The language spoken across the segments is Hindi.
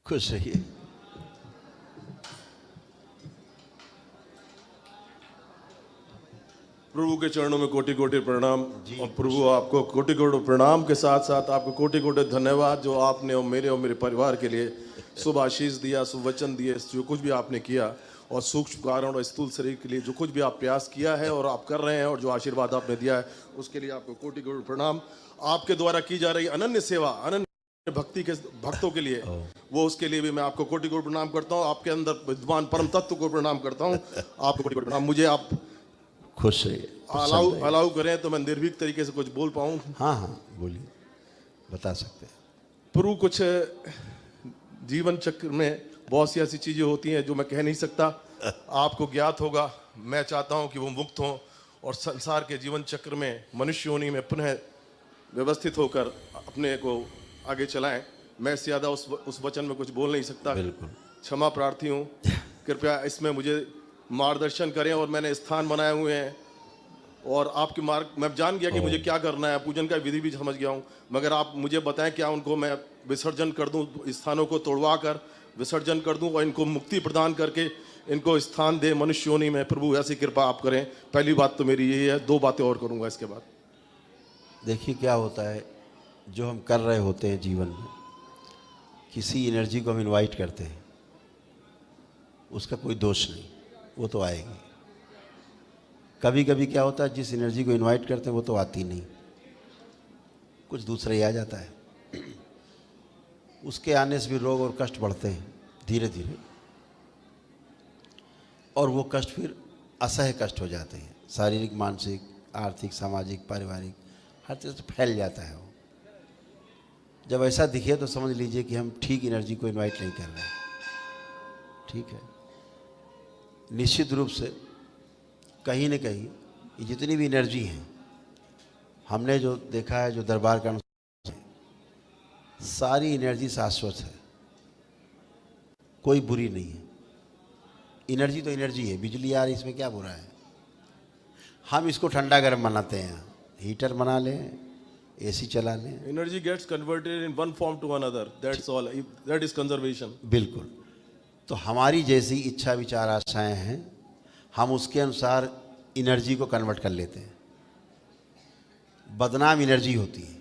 खुश रहिए। प्रभु के चरणों में कोटि कोटि प्रणाम। और प्रभु आपको कोटि कोटि प्रणाम के साथ साथ आपको कोटि कोटि धन्यवाद जो आपने और मेरे परिवार के लिए शुभ आशीष दिया, शुभ वचन दिए, जो कुछ भी आपने किया और सूक्ष्म कारण और स्थूल शरीर के लिए जो कुछ भी आप प्रयास किया है और आप कर रहे हैं और जो आशीर्वाद आपने दिया है उसके लिए आपको कोटि कोटि प्रणाम। आपके द्वारा की जा रही अनन्य सेवा, अनन्य भक्ति के भक्तों के लिए, वो उसके लिए भी मैं आपको कोटि कोटि प्रणाम करता हूँ। आपके अंदर विद्वान परम तत्व को प्रणाम करता हूँ। आपको कोटि कोटि प्रणाम। मुझे आप खुश रहिए। अलाउ करें तो मैं निर्भीक तरीके से कुछ बोल पाऊँ। हाँ हाँ बोलिए, बता सकते हैं। प्रभु कुछ जीवन चक्र में बहुत सी ऐसी चीजें होती हैं जो मैं कह नहीं सकता, आपको ज्ञात होगा। मैं चाहता हूं कि वो मुक्त हों और संसार के जीवन चक्र में मनुष्य योनि में पुनः व्यवस्थित होकर अपने को आगे चलाएं। मैं इससे ज्यादा उस वचन में कुछ बोल नहीं सकता। बिल्कुल क्षमा प्रार्थी हूँ, कृपया इसमें मुझे मार्गदर्शन करें। और मैंने स्थान बनाए हुए हैं और आपके मार्ग मैं जान गया कि मुझे क्या करना है, पूजन का विधि भी समझ गया हूँ, मगर आप मुझे बताएं क्या उनको मैं विसर्जन कर दूं, स्थानों को तोड़वा कर विसर्जन कर दूं और इनको मुक्ति प्रदान करके इनको स्थान दे मनुष्य योनि में। प्रभु ऐसी कृपा आप करें। पहली बात तो मेरी यही है, दो बातें और करूंगा इसके बाद। देखिए क्या होता है, जो हम कर रहे होते हैं जीवन में, किसी एनर्जी को हम इनवाइट करते हैं, उसका कोई दोष नहीं, वो तो आएगी। कभी कभी क्या होता है, जिस एनर्जी को इनवाइट करते हैं वो तो आती नहीं, कुछ दूसरा ही आ जाता है। उसके आने से भी रोग और कष्ट बढ़ते हैं धीरे धीरे, और वो कष्ट फिर असह्य कष्ट हो जाते हैं। शारीरिक, मानसिक, आर्थिक, सामाजिक, पारिवारिक, हर तरह से फैल जाता है वो। जब ऐसा दिखे तो समझ लीजिए कि हम ठीक एनर्जी को इनवाइट नहीं कर रहे हैं। ठीक है, निश्चित रूप से कहीं न कहीं ये जितनी भी एनर्जी हैं, हमने जो देखा है, जो दरबार का सारी एनर्जी शाश्वत है, कोई बुरी नहीं है। एनर्जी तो एनर्जी है, बिजली आ रही, इसमें क्या बुरा है। हम इसको ठंडा गर्म बनाते हैं, हीटर बना लें, एसी चला लें। Energy gets converted in one form to another, that's all, that is conservation. बिल्कुल। तो हमारी जैसी इच्छा, विचार, आशाएं हैं, हम उसके अनुसार एनर्जी को कन्वर्ट कर लेते हैं। बदनाम एनर्जी होती है,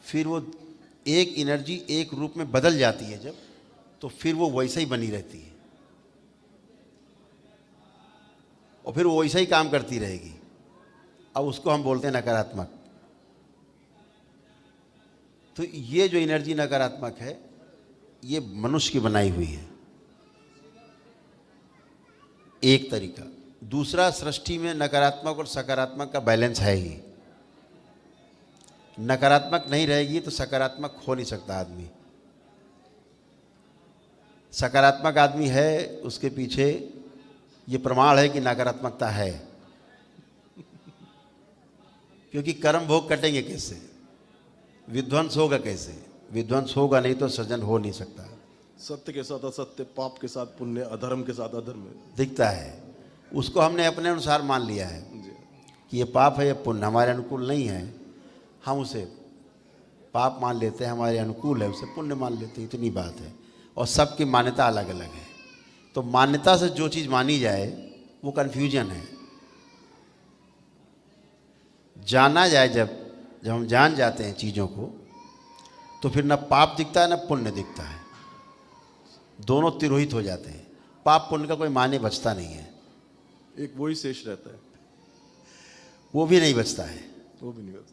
फिर वो एक एनर्जी एक रूप में बदल जाती है जब, तो फिर वो वैसे ही बनी रहती है और फिर वो वैसा ही काम करती रहेगी। अब उसको हम बोलते हैं नकारात्मक। तो ये जो एनर्जी नकारात्मक है, ये मनुष्य की बनाई हुई है, एक तरीका। दूसरा, सृष्टि में नकारात्मक और सकारात्मक का बैलेंस है ही। नकारात्मक नहीं रहेगी तो सकारात्मक हो नहीं सकता आदमी। सकारात्मक आदमी है, उसके पीछे ये प्रमाण है कि नकारात्मकता है। क्योंकि कर्म भोग कटेंगे कैसे, विध्वंस होगा कैसे? विध्वंस होगा नहीं तो सृजन हो नहीं सकता। सत्य के साथ असत्य, पाप के साथ पुण्य, अधर्म के साथ अधर्म दिखता है। उसको हमने अपने अनुसार मान लिया है कि ये पाप है, ये पुण्य हमारे अनुकूल नहीं है, हम उसे पाप मान लेते हैं, हमारे अनुकूल है उसे पुण्य मान लेते हैं। इतनी बात है। और सबकी मान्यता अलग अलग है। तो मान्यता से जो चीज़ मानी जाए वो कन्फ्यूजन है। जाना जाए, जब हम जान जाते हैं चीज़ों को, तो फिर ना पाप दिखता है ना पुण्य दिखता है, दोनों तिरोहित हो जाते हैं। पाप पुण्य का कोई माने बचता नहीं है, एक वही शेष रहता है, वो भी नहीं बचता है। वो भी नहीं बचता।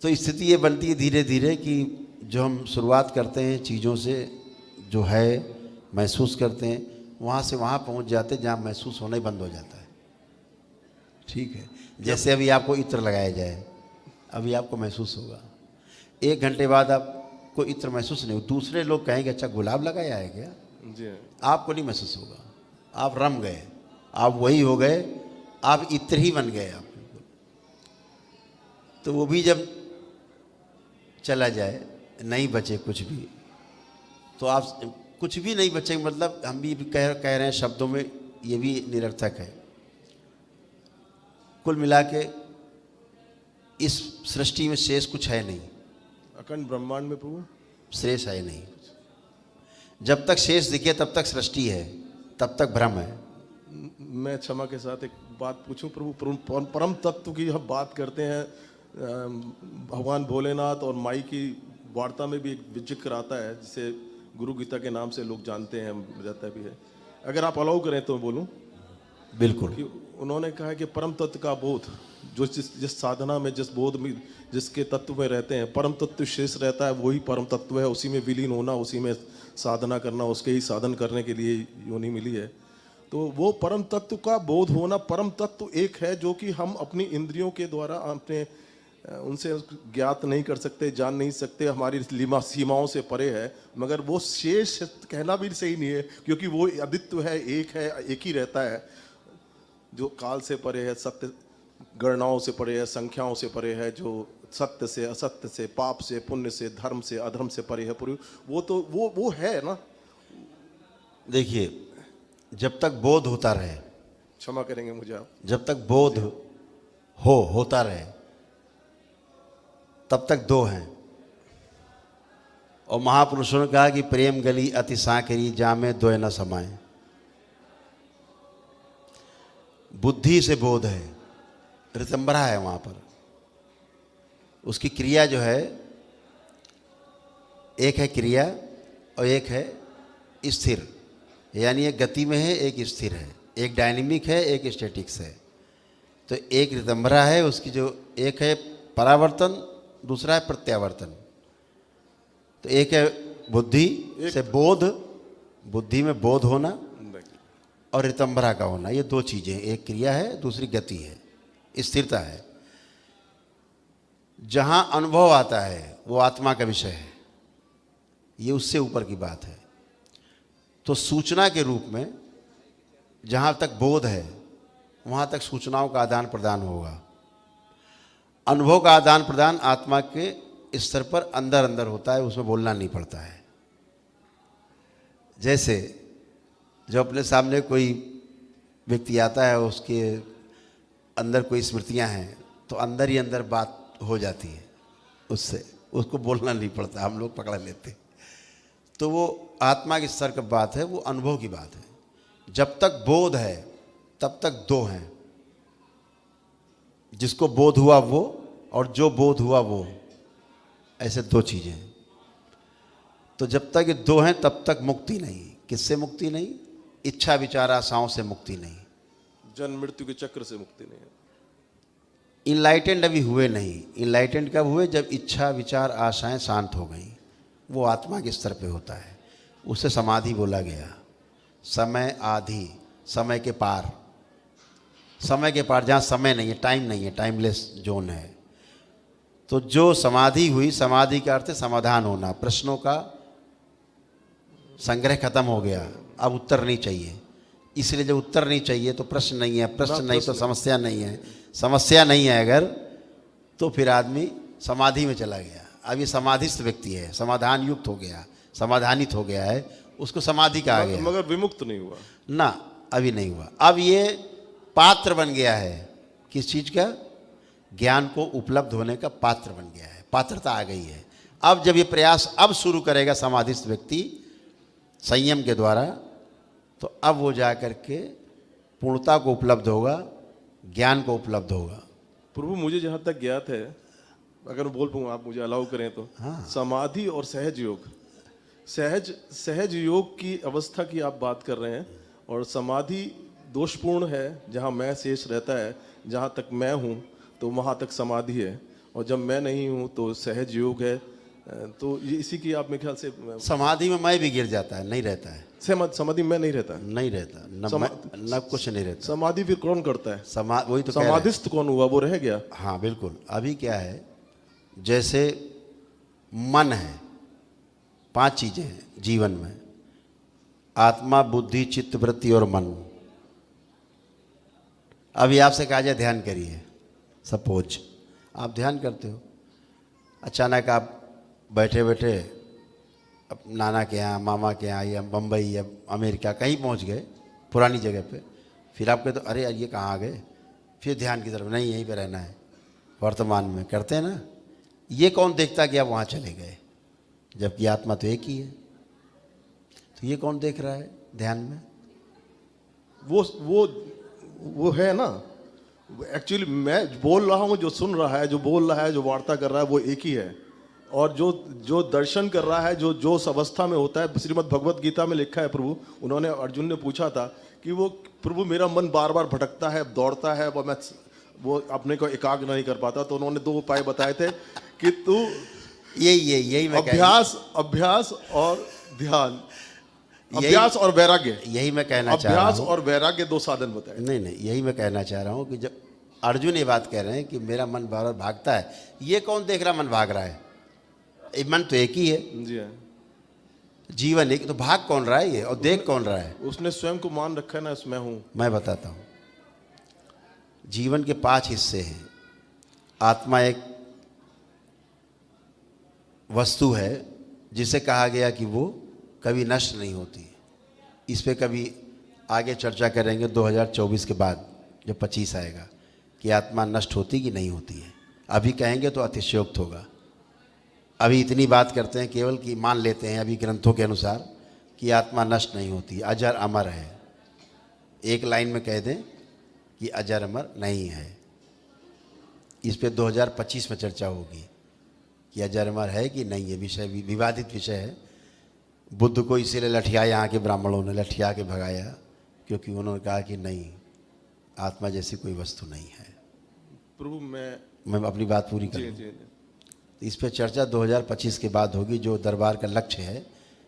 तो स्थिति ये बनती है धीरे धीरे कि जो हम शुरुआत करते हैं चीज़ों से, जो है महसूस करते हैं, वहाँ से वहाँ पहुँच जाते हैं जहाँ महसूस होना ही बंद हो जाता है। ठीक है, जैसे अभी आपको इत्र लगाया जाए, अभी आपको महसूस होगा, 1 घंटे बाद आपको इत्र महसूस नहीं हो। दूसरे लोग कहेंगे अच्छा गुलाब लगाया है क्या, जी, आपको नहीं महसूस होगा। आप रम गए, आप वही हो गए, आप इत्र ही बन गए आप। तो वो भी जब चला जाए, नहीं बचे कुछ भी, तो आप कुछ भी नहीं बचे, मतलब हम भी कह रहे हैं शब्दों में, ये भी निरर्थक है। कुल मिला के इस सृष्टि में शेष कुछ है नहीं। अखंड ब्रह्मांड में प्रभु शेष है नहीं। जब तक शेष दिखे तब तक सृष्टि है, तब तक भ्रम है। मैं क्षमा के साथ एक बात पूछूं प्रभु, परम तत्व की हम बात करते हैं, भगवान भोलेनाथ और माई की वार्ता में भी एक जिक्र आता है जिसे गुरु गीता के नाम से लोग जानते हैं, रहता भी है। अगर आप अलाउ करें तो बोलूं। बिल्कुल। कि उन्होंने कहा है कि परम तत्व का बोध, जो जिस साधना में, जिस बोध में, जिसके तत्व में रहते हैं, परम तत्व शेष रहता है, वही परम तत्व है। उसी में विलीन होना, उसी में साधना करना, उसके ही साधन करने के लिए योनि मिली है। तो वो परम तत्व का बोध होना, परम तत्व एक है जो कि हम अपनी इंद्रियों के द्वारा अपने उनसे ज्ञात नहीं कर सकते, जान नहीं सकते, हमारी सीमाओं से परे है। मगर वो शेष कहना भी सही नहीं है, क्योंकि वो अद्वित्व है, एक है, एक ही रहता है, जो काल से परे है, सत्य गणनाओं से परे है, संख्याओं से परे है, जो सत्य से असत्य से, पाप से पुण्य से, धर्म से अधर्म से परे है। पूरी वो तो वो है ना। देखिए, जब तक बोध होता रहे, क्षमा करेंगे मुझे आप, जब तक बोध होता रहे तब तक दो हैं। और महापुरुषों ने कहा कि प्रेम गली अति सांकरी, जामे दोय न समाए। बुद्धि से बोध है, ऋतंबरा है वहां पर। उसकी क्रिया जो है, एक है क्रिया और एक है स्थिर, यानी एक गति में है, एक स्थिर है, एक डायनेमिक है, एक स्टैटिक्स है। तो एक ऋतंबरा है, उसकी जो एक है परावर्तन, दूसरा है प्रत्यावर्तन। तो एक है बुद्धि से बोध, बुद्धि में बोध होना, और ऋतंबरा का होना। ये दो चीजें, एक क्रिया है, दूसरी गति है, स्थिरता है। जहां अनुभव आता है वो आत्मा का विषय है, ये उससे ऊपर की बात है। तो सूचना के रूप में जहां तक बोध है वहां तक सूचनाओं का आदान प्रदान होगा। अनुभव का आदान प्रदान आत्मा के स्तर पर अंदर अंदर होता है, उसमें बोलना नहीं पड़ता है। जैसे जो अपने सामने कोई व्यक्ति आता है, उसके अंदर कोई स्मृतियां हैं, तो अंदर ही अंदर बात हो जाती है उससे, उसको बोलना नहीं पड़ता, हम लोग पकड़ लेते। तो वो आत्मा के स्तर की बात है, वो अनुभव की बात है। जब तक बोध है तब तक दो हैं, जिसको बोध हुआ वो और जो बोध हुआ वो, ऐसे दो चीजें हैं। तो जब तक ये दो हैं तब तक मुक्ति नहीं। किससे मुक्ति नहीं? इच्छा विचार आशाओं से मुक्ति नहीं, जन्म मृत्यु के चक्र से मुक्ति नहीं है। इनलाइटेंड अभी हुए नहीं। इनलाइटेंड कब हुए? जब इच्छा विचार आशाएं शांत हो गई। वो आत्मा के स्तर पे होता है, उसे समाधि बोला गया। समय आधि, समय के पार, समय के पार जहाँ समय नहीं है, टाइम नहीं है, टाइमलेस जोन है। तो जो समाधि हुई, समाधि का अर्थ है समाधान होना, प्रश्नों का संग्रह खत्म हो गया, अब उत्तर नहीं चाहिए। इसलिए जब उत्तर नहीं चाहिए तो प्रश्न नहीं है, प्रश्न नहीं तो समस्या नहीं है, समस्या नहीं है अगर, तो फिर आदमी समाधि में चला गया। अब ये समाधिस्थ व्यक्ति है, समाधान युक्त हो गया, समाधानित हो गया है, उसको समाधि कहा गया। मगर विमुक्त नहीं हुआ ना, अभी नहीं हुआ। अब ये पात्र बन गया है, किस चीज का? ज्ञान को उपलब्ध होने का पात्र बन गया है, पात्रता आ गई है। अब जब ये प्रयास अब शुरू करेगा समाधिस्थ व्यक्ति संयम के द्वारा, तो अब वो जा करके पूर्णता को उपलब्ध होगा, ज्ञान को उपलब्ध होगा। प्रभु मुझे जहाँ तक ज्ञात है, अगर मैं बोल पाऊँ, आप मुझे अलाउ करें तो, हाँ। समाधि और सहज योग, सहज योग की अवस्था की आप बात कर रहे हैं। और समाधि दोषपूर्ण है, जहाँ मैं शेष रहता है। जहाँ तक मैं हूँ तो वहाँ तक समाधि है, और जब मैं नहीं हूँ तो सहज योग है। तो ये इसी की आप मेरे ख्याल से, समाधि में मैं भी गिर जाता है, नहीं रहता है। समाधि में नहीं रहता, नहीं रहता, न कुछ नहीं रहता। समाधि फिर कौन करता है? वही तो कह रहे हैं। समाधिस्थ कौन हुआ? वो रह गया। हाँ बिल्कुल। अभी क्या है, जैसे मन है, 5 चीजें हैं जीवन में, आत्मा, बुद्धि, चित्त, वृत्ति और मन। अभी आपसे कहा जाए ध्यान करिए, सपोज आप ध्यान करते हो, अचानक आप बैठे बैठे नाना के यहाँ, मामा के यहाँ, या बम्बई या अमेरिका कहीं पहुँच गए, पुरानी जगह पे। फिर आप कहते तो अरे यार ये कहाँ आ गए, फिर ध्यान की तरफ, नहीं यहीं पे रहना है, वर्तमान में। करते हैं ना? ये कौन देखता कि आप वहाँ चले गए? जबकि आत्मा तो एक ही है। तो ये कौन देख रहा है ध्यान में? वो है ना, एक्चुअली मैं बोल रहा हूँ, जो सुन रहा है, जो बोल रहा है, जो वार्ता कर रहा है, वो एक ही है। और जो दर्शन कर रहा है, जो उस अवस्था में होता है, श्रीमद् भगवत गीता में लिखा है, प्रभु उन्होंने, अर्जुन ने पूछा था कि वो प्रभु मेरा मन बार बार भटकता है, दौड़ता है, वो अपने को एकाग्र नहीं कर पाता। तो उन्होंने 2 उपाय बताए थे कि तू यही मैं अभ्यास और ध्यान, अभ्यास और वैराग्य, यही मैं कहना चाह रहा अभ्यास हूँ। और वैराग्य 2 साधन बताए। नहीं, यही मैं कहना चाह रहा हूँ कि जब अर्जुन ये बात कह रहे हैं कि मेरा मन बार बार भागता है, ये कौन देख रहा मन भाग रहा है? ये मन तो एक ही है, जी हाँ। जीवन एक, तो भाग कौन रहा है ये और देख कौन रहा है? उसने स्वयं को मान रखा है ना, मैं हूं। मैं बताता हूँ। जीवन के 5 हिस्से हैं। आत्मा एक वस्तु है जिसे कहा गया कि वो कभी नष्ट नहीं होती। इस पे कभी आगे चर्चा करेंगे 2024 के बाद, जब 25 आएगा, कि आत्मा नष्ट होती कि नहीं होती है। अभी कहेंगे तो अतिशयोक्त होगा। अभी इतनी बात करते हैं केवल कि मान लेते हैं अभी ग्रंथों के अनुसार कि आत्मा नष्ट नहीं होती, अजर अमर है। एक लाइन में कह दें कि अजर अमर नहीं है। इस पे 2025 में चर्चा होगी कि अजर अमर है कि नहीं। ये विषय विवादित विषय है। बुद्ध को इसीलिए लठिया, यहाँ के ब्राह्मणों ने लठिया के भगाया, क्योंकि उन्होंने कहा कि नहीं, आत्मा जैसी कोई वस्तु नहीं है। प्रभु मैं अपनी बात पूरी कर लूँ। तो इस पर चर्चा 2025 के बाद होगी। जो दरबार का लक्ष्य है,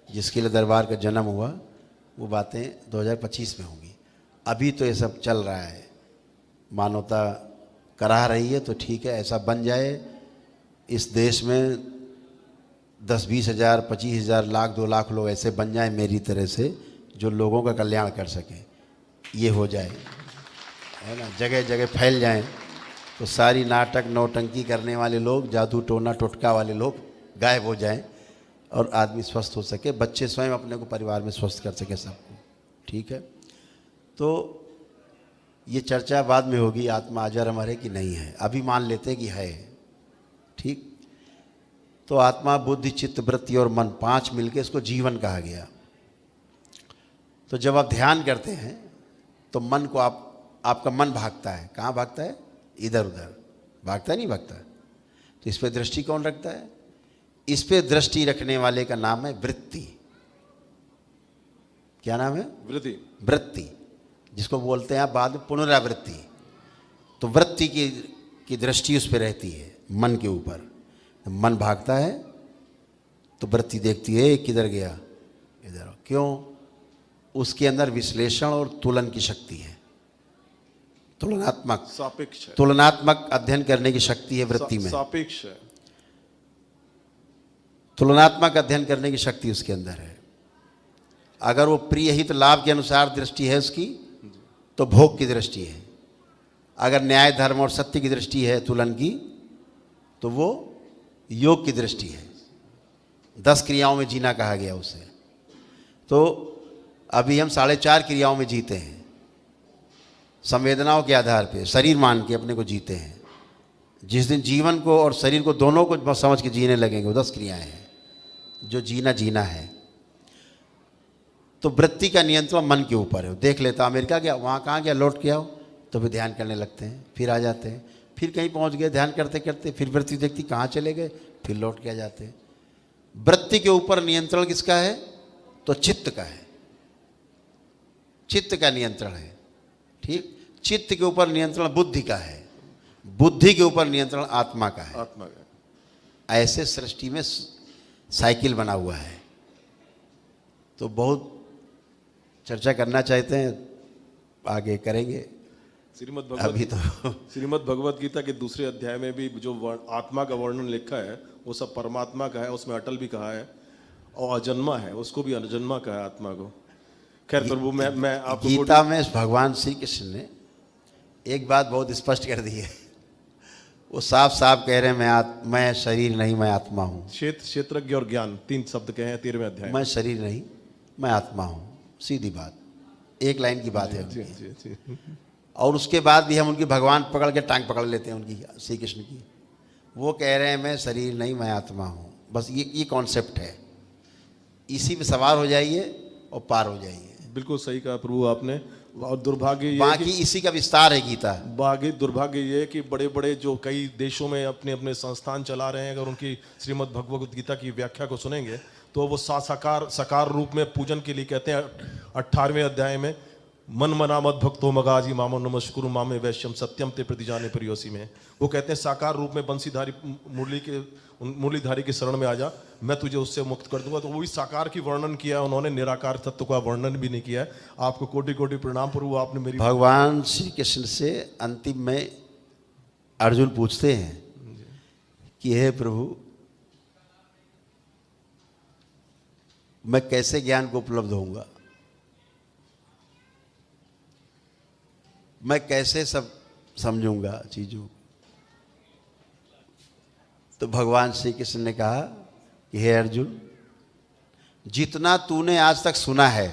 जिसके लिए दरबार का जन्म हुआ, वो बातें 2025 में होंगी। अभी तो ये सब चल रहा है, मानवता करा रही है, तो ठीक है, ऐसा बन जाए इस देश में 10-20 हज़ार, 25 हज़ार, लाख, 2 लाख लोग ऐसे बन जाएं मेरी तरह से, जो लोगों का कल्याण कर सकें। ये हो जाए, है ना, जगह जगह फैल जाएं, तो सारी नाटक नौटंकी करने वाले लोग, जादू टोना टोटका वाले लोग गायब हो जाएं और आदमी स्वस्थ हो सके, बच्चे स्वयं अपने को परिवार में स्वस्थ कर सके सबको। ठीक है, तो ये चर्चा बाद में होगी, आत्मा अजर अमर है कि नहीं है। अभी मान लेते हैं कि है। ठीक, तो आत्मा, बुद्धि, चित्त, वृत्ति और मन, 5 मिलके इसको जीवन कहा गया। तो जब आप ध्यान करते हैं तो मन को आपका मन भागता है। कहाँ भागता है? इधर उधर भागता है, नहीं भागता। तो इस पे दृष्टि कौन रखता है? इस पे दृष्टि रखने वाले का नाम है वृत्ति। क्या नाम है? वृत्ति, जिसको बोलते हैं आप बाद में पुनरावृत्ति। तो वृत्ति की दृष्टि उस पर रहती है, मन के ऊपर। मन भागता है तो वृत्ति देखती है किधर गया, इधर। क्यों? उसके अंदर विश्लेषण और तुलन की शक्ति है, तुलनात्मक, सापेक्ष, तुलनात्मक अध्ययन करने की शक्ति है वृत्ति में। सापेक्ष है, तुलनात्मक अध्ययन करने की शक्ति उसके अंदर है। अगर वो प्रिय हित लाभ के अनुसार दृष्टि है उसकी, तो भोग की दृष्टि है। अगर न्याय धर्म और सत्य की दृष्टि है तुलन की, तो वो योग की दृष्टि है। 10 क्रियाओं में जीना कहा गया उसे। तो अभी हम 4.5 क्रियाओं में जीते हैं, संवेदनाओं के आधार पे, शरीर मान के अपने को जीते हैं। जिस दिन जीवन को और शरीर को दोनों को समझ के जीने लगेंगे, वो 10 क्रियाएं हैं जो जीना है। तो वृत्ति का नियंत्रण मन के ऊपर है। देख लेता अमेरिका गया, वहाँ कहाँ गया, लौट के आओ, तो फिर ध्यान करने लगते हैं, फिर आ जाते हैं, फिर कहीं पहुँच गए, ध्यान करते करते फिर वृत्ति देखती कहाँ चले गए, फिर लौट के आ जाते हैं। वृत्ति के ऊपर नियंत्रण किसका है? तो चित्त का है, चित्त का नियंत्रण है। ठीक, चित्त के ऊपर नियंत्रण बुद्धि का है, बुद्धि के ऊपर नियंत्रण आत्मा का है। आत्मा का। ऐसे सृष्टि में साइकिल बना हुआ है। तो बहुत चर्चा करना चाहते हैं, आगे करेंगे। श्रीमद् भगवत गीता के दूसरे अध्याय में भी जो आत्मा का वर्णन लिखा है, वो सब परमात्मा का है। उसमें अटल भी कहा है और अजन्मा है, उसको भी अजन्मा कहा है आत्मा को। खैर प्रभु, मैं आपको गीता में भगवान श्री कृष्ण ने एक बात बहुत स्पष्ट कर दी है। वो साफ साफ कह रहे हैं, मैं शरीर नहीं, मैं आत्मा हूँ। क्षेत्रज्ञ और ज्ञान 3 शब्द कहे हैं 13वें अध्याय। मैं शरीर नहीं, मैं आत्मा हूँ। सीधी बात, एक लाइन की बात है। जी। और उसके बाद भी हम उनकी भगवान पकड़ के टांग पकड़ लेते हैं उनकी, श्री कृष्ण की। वो कह रहे हैं मैं शरीर नहीं, मैं आत्मा हूँ। बस ये कॉन्सेप्ट है, इसी पे सवार हो जाइए और पार हो जाइए। बिल्कुल सही कहा प्रभु आपने। और दुर्भाग्य ये बाकी इसी का विस्तार है गीता। दुर्भाग्य ये है कि बड़े बड़े जो कई देशों में अपने अपने संस्थान चला रहे हैं, अगर उनकी श्रीमद् भगवद गीता की व्याख्या को सुनेंगे तो वो साकार रूप में पूजन के लिए कहते हैं 18वें अध्याय में, मन मना मत भक्तो मगाजी मामो नमस्कुरु मामे वैश्यम सत्यम ते प्रतिजाने प्रियोसी में वो कहते हैं साकार रूप में बंसीधारी मुरलीधारी के शरण में आ जा, मैं तुझे उससे मुक्त कर दूंगा। तो वो भी साकार की वर्णन किया उन्होंने, निराकार तत्व का वर्णन भी नहीं किया है। आपको कोटि कोटि प्रणाम प्रभु, आपने मेरी भगवान श्री कृष्ण से अंतिम में अर्जुन पूछते हैं कि हे प्रभु, मैं कैसे ज्ञान को उपलब्ध होऊंगा, मैं कैसे सब समझूंगा चीजों। तो भगवान श्री कृष्ण ने कहा कि हे अर्जुन, जितना तूने आज तक सुना है,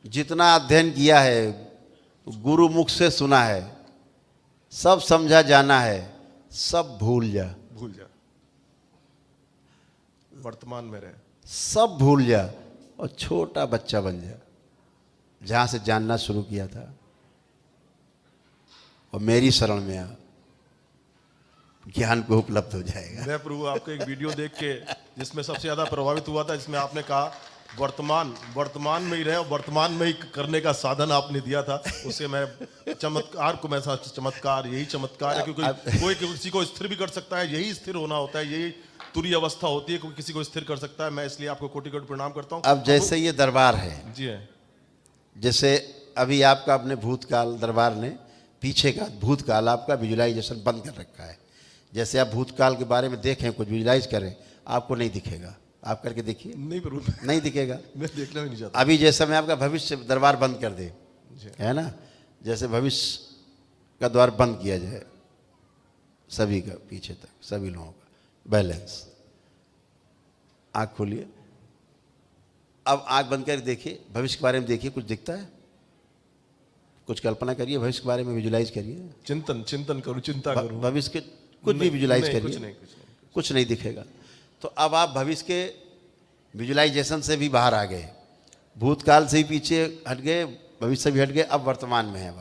जितना अध्ययन किया है, गुरु मुख से सुना है, सब समझा जाना है, सब भूल जा। वर्तमान में रहे, सब भूल जा और छोटा बच्चा बन जा, जहां से जानना शुरू किया था, और मेरी शरण में आ, ज्ञान को उपलब्ध हो जाएगा। मैं प्रभु आपको एक वीडियो देख के जिसमें सबसे ज्यादा प्रभावित हुआ था, जिसमें आपने कहा वर्तमान में ही रहे और वर्तमान में ही करने का साधन आपने दिया था। उससे मैं चमत्कार यही चमत्कार है, क्योंकि कोई किसी को स्थिर भी कर सकता है, यही स्थिर होना होता है, यही तुरी अवस्था होती है, कोई किसी को स्थिर कर सकता है। मैं इसलिए आपको कोटि कोटि प्रणाम करता हूँ। अब जैसे ये दरबार है, जी है, जैसे अभी आपका अपने भूतकाल दरबार ने पीछे का भूतकाल आपका विजुलाइजेशन बंद कर रखा है। जैसे आप भूतकाल के बारे में देखें, कुछ विजुलाइज करें, आपको नहीं दिखेगा। आप करके देखिए, नहीं प्रभु, नहीं दिखेगा। मैं देखना भी नहीं चाहता। अभी जैसे मैं आपका भविष्य दरबार बंद कर दे, है ना, जैसे भविष्य का द्वार बंद किया जाए सभी का, पीछे तक सभी लोगों का बैलेंस। आँख खोलिए, अब आँख बंद कर देखिए, भविष्य के बारे में देखिए, कुछ दिखता है? कुछ कल्पना करिए, भविष्य के बारे में विजुलाइज करिए, चिंतन करूँ, चिंता करूँ, भविष्य के कुछ भी विजुलाइज करिए, कुछ नहीं दिखेगा। तो अब आप भविष्य के विजुलाइजेशन से भी बाहर आ गए, भूतकाल से भी पीछे हट गए, भविष्य से भी हट गए, अब वर्तमान में है।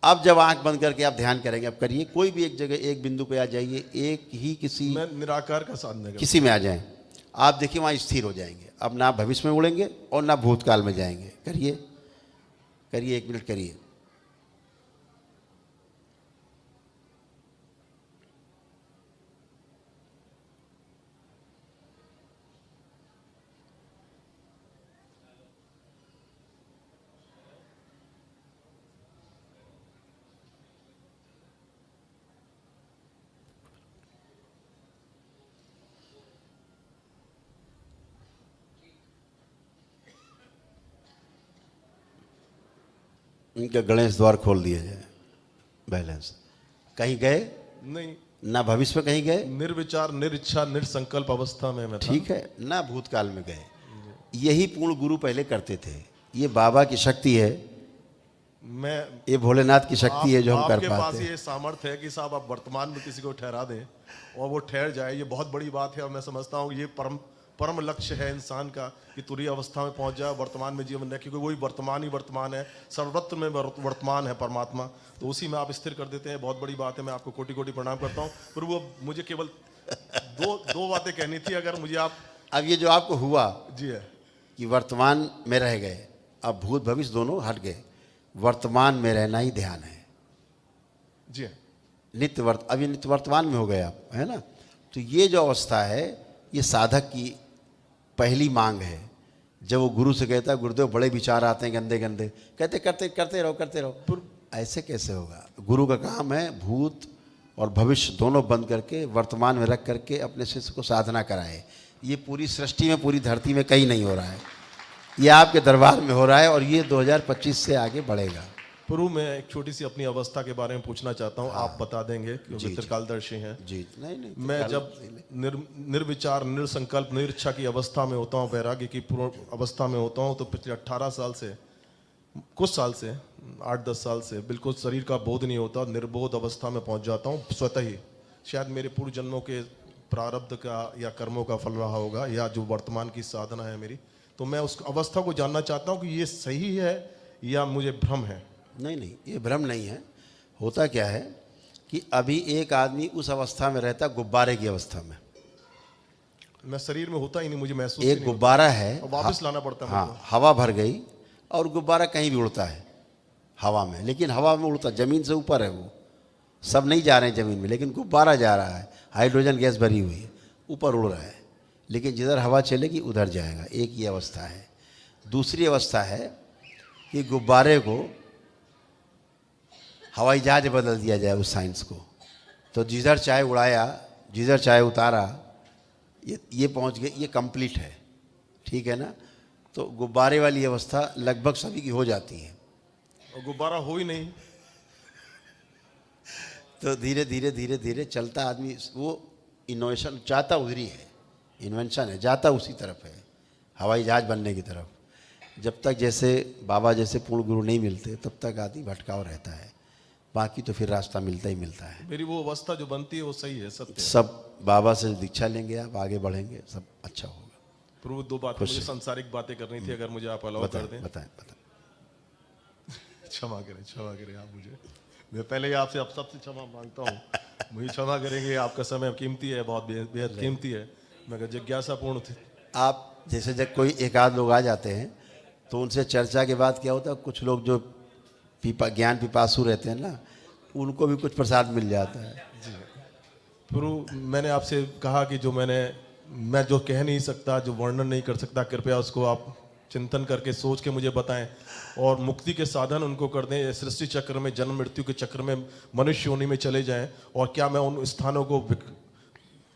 अब जब आंख बंद करके आप ध्यान करेंगे, अब करिए, कोई भी एक जगह एक बिंदु पे आ जाइए, एक ही किसी निराकार का साधन किसी में आ जाएं, आप देखिए वहाँ स्थिर हो जाएंगे। अब ना भविष्य में उड़ेंगे और ना भूतकाल में जाएंगे। करिए करिए, 1 मिनट करिए। इनका गणेश द्वार खोल दिया जाए, बैलेंस। कहीं गए नहीं, ना भविष्य में कहीं गए, निर्विचार निरिच्छा निरसंकल्प अवस्था में मैं था। ठीक है, ना भूतकाल में गए। यही पूर्ण गुरु पहले करते थे। ये बाबा की शक्ति है, ये भोलेनाथ की शक्ति है जो हम कर पाते हैं। आपके पास ये सामर्थ्य है कि साहब आप वर्तमान में किसी को ठहरा दें और वो ठहर जाए, ये बहुत बड़ी बात है। और मैं समझता हूँ ये परम लक्ष्य है इंसान का, कि तुरीय अवस्था में पहुंच जाए, वर्तमान में जीवन है, क्योंकि वही वर्तमान ही वर्तमान है, सर्वत्र में वर्तमान है परमात्मा, तो उसी में आप स्थिर कर देते हैं। बहुत बड़ी बात है, मैं आपको कोटि कोटि प्रणाम करता हूँ। प्रभु अब मुझे केवल दो बातें कहनी थी, अगर मुझे आप। अब ये जो आपको हुआ जी है कि वर्तमान में रह गए, अब भूत भविष्य दोनों हट गए, वर्तमान में रहना ही ध्यान है। जी है, अभी नित्य वर्तमान में हो गए आप, है ना। तो ये जो अवस्था है, ये साधक की पहली मांग है। जब वो गुरु से कहता है, गुरुदेव बड़े विचार आते हैं गंदे गंदे, कहते करते रहो। ऐसे कैसे होगा? गुरु का काम है भूत और भविष्य दोनों बंद करके वर्तमान में रख करके अपने शिष्य को साधना कराए। ये पूरी सृष्टि में, पूरी धरती में कहीं नहीं हो रहा है, ये आपके दरबार में हो रहा है, और ये 2025 से आगे बढ़ेगा। प्रभु मैं एक छोटी सी अपनी अवस्था के बारे में पूछना चाहता हूँ। आप बता देंगे क्योंकि त्रिकालदर्शी हैं। जी नहीं, मैं जब निर्विचार निरसंकल्प निरिच्छा की अवस्था में होता हूँ, वैराग्य की पूर्ण अवस्था में होता हूँ, तो पिछले 18 साल से, कुछ साल से, 8-10 साल से बिल्कुल शरीर का बोध नहीं होता, निर्बोध अवस्था में पहुँच जाता हूँ स्वतः ही। शायद मेरे पूर्व जन्मों के प्रारब्ध का या कर्मों का फल रहा होगा, या जो वर्तमान की साधना है मेरी। तो मैं उस अवस्था को जानना चाहता हूँ कि ये सही है या मुझे भ्रम है। नहीं नहीं, ये भ्रम नहीं है। होता क्या है कि अभी एक आदमी उस अवस्था में रहता, गुब्बारे की अवस्था में। मैं शरीर में होता ही नहीं, मुझे महसूस ही एक नहीं गुब्बारा है, होता। और वापस लाना पड़ता है मुझको। हाँ, हवा भर गई और गुब्बारा कहीं भी उड़ता है हवा में, लेकिन हवा में उड़ता, ज़मीन से ऊपर है वो, सब नहीं जा रहे हैं ज़मीन में, लेकिन गुब्बारा जा रहा है, हाइड्रोजन गैस भरी हुई है, ऊपर उड़ रहा है, लेकिन जिधर हवा चलेगी उधर जाएगा। एक ही अवस्था है। दूसरी अवस्था है कि गुब्बारे को हवाई जहाज बदल दिया जाए उस साइंस को, तो जिधर चाहे उड़ाया, जिधर चाहे उतारा, ये पहुंच गए, ये कंप्लीट है। ठीक है ना। तो गुब्बारे वाली अवस्था लगभग सभी की हो जाती है। और गुब्बारा हो ही नहीं, तो धीरे धीरे धीरे धीरे चलता आदमी, वो इनोवेशन चाहता उधरी है, इन्वेंशन है, जाता उसी तरफ है, हवाई जहाज बनने की तरफ। जब तक जैसे बाबा जैसे पूर्ण गुरु नहीं मिलते तब तक आदमी भटकाव रहता है, बाकी तो फिर रास्ता मिलता ही मिलता है। मेरी वो अवस्था जो बनती है वो सही है, सत्य है। सब बाबा से दीक्षा लेंगे, आप आगे बढ़ेंगे, सब अच्छा होगा। प्रभु, दो बातें मुझे सांसारिक बातें करनी थी, अगर मुझे आप अलाउ कर दें। बताएं बताएं। क्षमा करें आप मुझे। मैं पहले ही आपसे अब सबसे क्षमा मांगता हूँ, मुझे क्षमा करेंगे। आपका समय कीमती है, बहुत बेहद कीमती है, मगर जिज्ञासापूर्ण थी। आप जैसे जब कोई एक आध लोग आ जाते हैं तो उनसे चर्चा के बाद क्या होता है, कुछ लोग जो ज्ञान पिपासु रहते हैं ना, उनको भी कुछ प्रसाद मिल जाता है। प्रभु, मैंने आपसे कहा कि जो मैं जो कह नहीं सकता, जो वर्णन नहीं कर सकता, कृपया उसको आप चिंतन करके सोच के मुझे बताएं और मुक्ति के साधन उनको कर दें। सृष्टि चक्र में, जन्म मृत्यु के चक्र में मनुष्य योनि में चले जाएं, और क्या मैं उन स्थानों को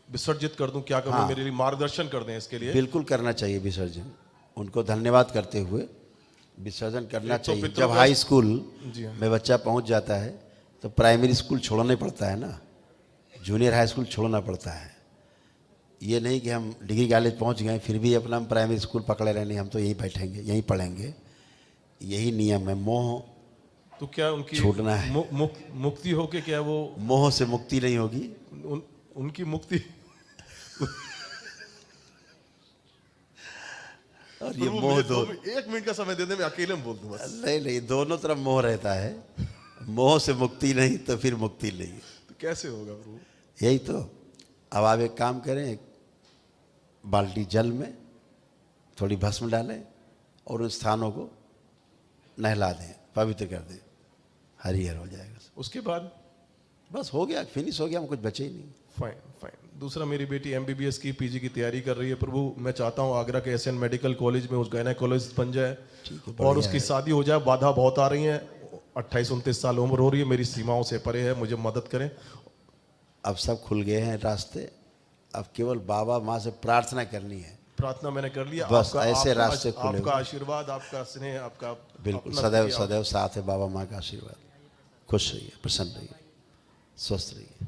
विसर्जित कर दूं, क्या करूं? हाँ। मेरे लिए मार्गदर्शन कर दें इसके लिए। बिल्कुल करना चाहिए विसर्जन, उनको धन्यवाद करते हुए विसर्जन करना तो चाहिए। पितरों जब का- हाई स्कूल जी हाँ। में बच्चा पहुंच जाता है तो प्राइमरी स्कूल छोड़ना पड़ता है ना, जूनियर हाई स्कूल छोड़ना पड़ता है। ये नहीं कि हम डिग्री कॉलेज पहुंच गए फिर भी अपना हम प्राइमरी स्कूल पकड़े रहने, हम तो यहीं बैठेंगे, यहीं पढ़ेंगे, यही नियम है। मोह तो क्या उनकी छूटना है। मुक्ति हो के क्या वो मोह से मुक्ति नहीं होगी। उनकी मुक्ति और ये प्रभु, मोह मुझे दो, 1 मिनट का समय दे दे, मैं अकेले में बोल दूं बस। नहीं नहीं, दोनों तरफ मोह रहता है। मोह से मुक्ति नहीं तो फिर मुक्ति नहीं। तो कैसे होगा प्रभु? यही तो। अब आप एक काम करें, एक बाल्टी जल में थोड़ी भस्म डालें और उन स्थानों को नहला दें, पवित्र कर दें, हरिहर हो जाएगा। उसके बाद बस हो गया, फिनिश हो गया, हम कुछ बचे ही नहीं। फाइन। दूसरा, मेरी बेटी MBBS की PG की तैयारी कर रही है। प्रभु, मैं चाहता हूँ आगरा के SN मेडिकल कॉलेज में उस गायनेकोलॉजिस्ट बन जाए और उसकी शादी हो जाए। बाधा बहुत आ रही है, 28-29 साल उम्र हो रही है, मेरी सीमाओं से परे है, मुझे मदद करें। अब सब खुल गए हैं रास्ते, अब केवल बाबा माँ से प्रार्थना करनी है। प्रार्थना मैंने कर लिया। बस ऐसे रास्ते खुले आपका आशीर्वाद, आपका स्नेह, आपका बिल्कुल अपना सदैव प्रिय, सदैव साथ है बाबा माँ का आशीर्वाद। खुश रहिए, प्रसन्न रहिए, स्वस्थ रहिए।